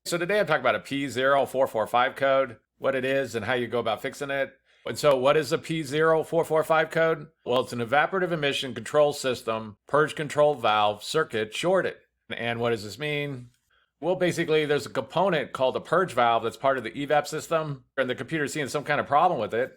So today I'm talking about a P0445 code, what it is and how you go about fixing it. And so what is a P0445 code? Well, it's an evaporative emission control system, purge control valve circuit shorted. And what does this mean? Well, basically there's a component called the purge valve that's part of the EVAP system, and the computer's seeing some kind of problem with it.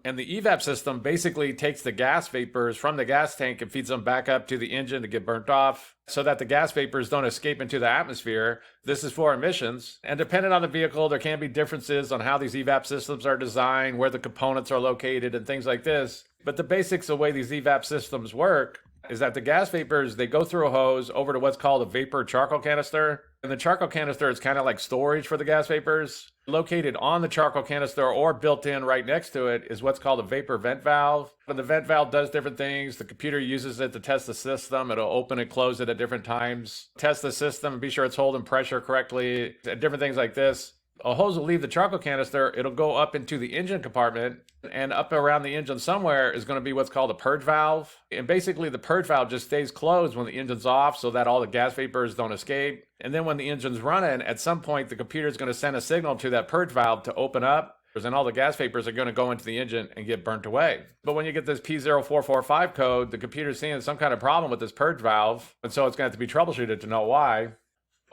And the EVAP system basically takes the gas vapors from the gas tank and feeds them back up to the engine to get burnt off so that the gas vapors don't escape into the atmosphere. This is for emissions. And depending on the vehicle, there can be differences on how these EVAP systems are designed, where the components are located, and things like this. But the basics of the way these EVAP systems work is that the gas vapors, they go through a hose over to what's called a vapor charcoal canister. And the charcoal canister is kind of like storage for the gas vapors. Located on the charcoal canister or built in right next to it is what's called a vapor vent valve. And the vent valve does different things. The computer uses it to test the system. It'll open and close it at different times. Test the system and be sure it's holding pressure correctly. Different things like this. A hose will leave the charcoal canister. It'll go up into the engine compartment, and up around the engine somewhere is going to be what's called a purge valve. And basically the purge valve just stays closed when the engine's off so that all the gas vapors don't escape. And then when the engine's running, at some point the computer is going to send a signal to that purge valve to open up, and all the gas vapors are going to go into the engine and get burnt away. But when you get this P0445 code, the computer's seeing some kind of problem with this purge valve, and so it's going to have to be troubleshooted to know why.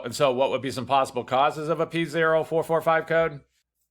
And so what would be some possible causes of a P0445 code?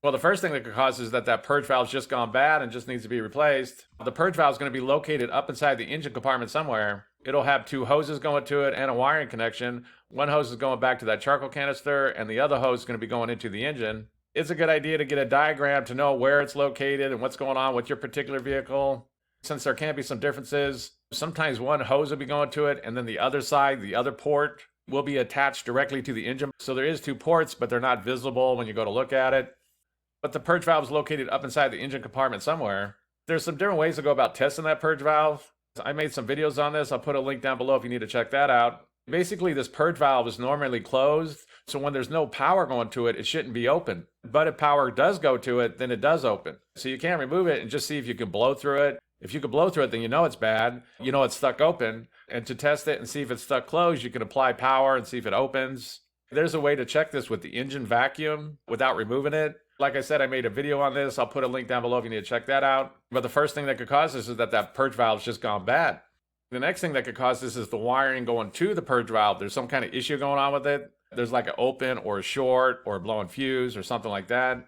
Well, the first thing that could cause is that purge valve's just gone bad and just needs to be replaced. The purge valve is going to be located up inside the engine compartment somewhere. It'll have two hoses going to it and a wiring connection. One hose is going back to that charcoal canister, and the other hose is going to be going into the engine. It's a good idea to get a diagram to know where it's located and what's going on with your particular vehicle. Since there can be some differences, sometimes one hose will be going to it, and then the other side, the other port, will be attached directly to the engine. So there is two ports, but they're not visible when you go to look at it. But the purge valve is located up inside the engine compartment somewhere. There's some different ways to go about testing that purge valve. I made some videos on this. I'll put a link down below if you need to check that out. Basically, this purge valve is normally closed, so when there's no power going to it, it shouldn't be open. But if power does go to it, then it does open. So you can remove it and just see if you can blow through it. If you can blow through it, then you know it's bad. You know it's stuck open. And to test it and see if it's stuck closed, you can apply power and see if it opens. There's a way to check this with the engine vacuum without removing it. Like I said, I made a video on this. I'll put a link down below if you need to check that out. But the first thing that could cause this is that purge valve's just gone bad. The next thing that could cause this is the wiring going to the purge valve. There's some kind of issue going on with it. There's like an open or a short or a blowing fuse or something like that.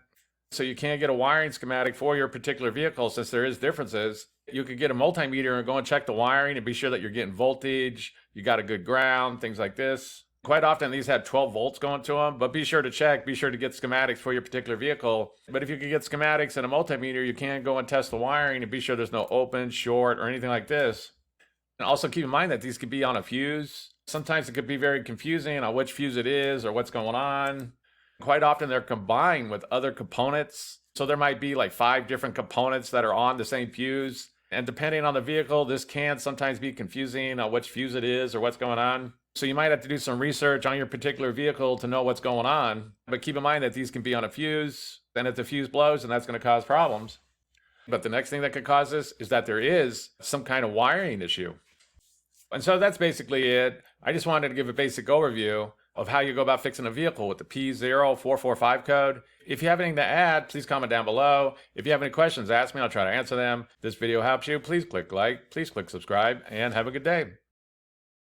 So you can't get a wiring schematic for your particular vehicle since there is differences. You could get a multimeter and go and check the wiring and be sure that you're getting voltage, you got a good ground, things like this. Quite often these have 12 volts going to them, but be sure to check, be sure to get schematics for your particular vehicle. But if you can get schematics and a multimeter, you can go and test the wiring and be sure there's no open, short, or anything like this. And also keep in mind that these could be on a fuse. Sometimes it could be very confusing on which fuse it is or what's going on. Quite often they're combined with other components. So there might be like 5 different components that are on the same fuse. And depending on the vehicle, this can sometimes be confusing on which fuse it is or what's going on. So you might have to do some research on your particular vehicle to know what's going on. But keep in mind that these can be on a fuse. Then if the fuse blows, then that's going to cause problems. But the next thing that could cause this is that there is some kind of wiring issue. And so that's basically it. I just wanted to give a basic overview of how you go about fixing a vehicle with the P0445 code. If you have anything to add, please comment down below. If you have any questions, ask me. I'll try to answer them. If this video helps you, please click like, please click subscribe, and have a good day.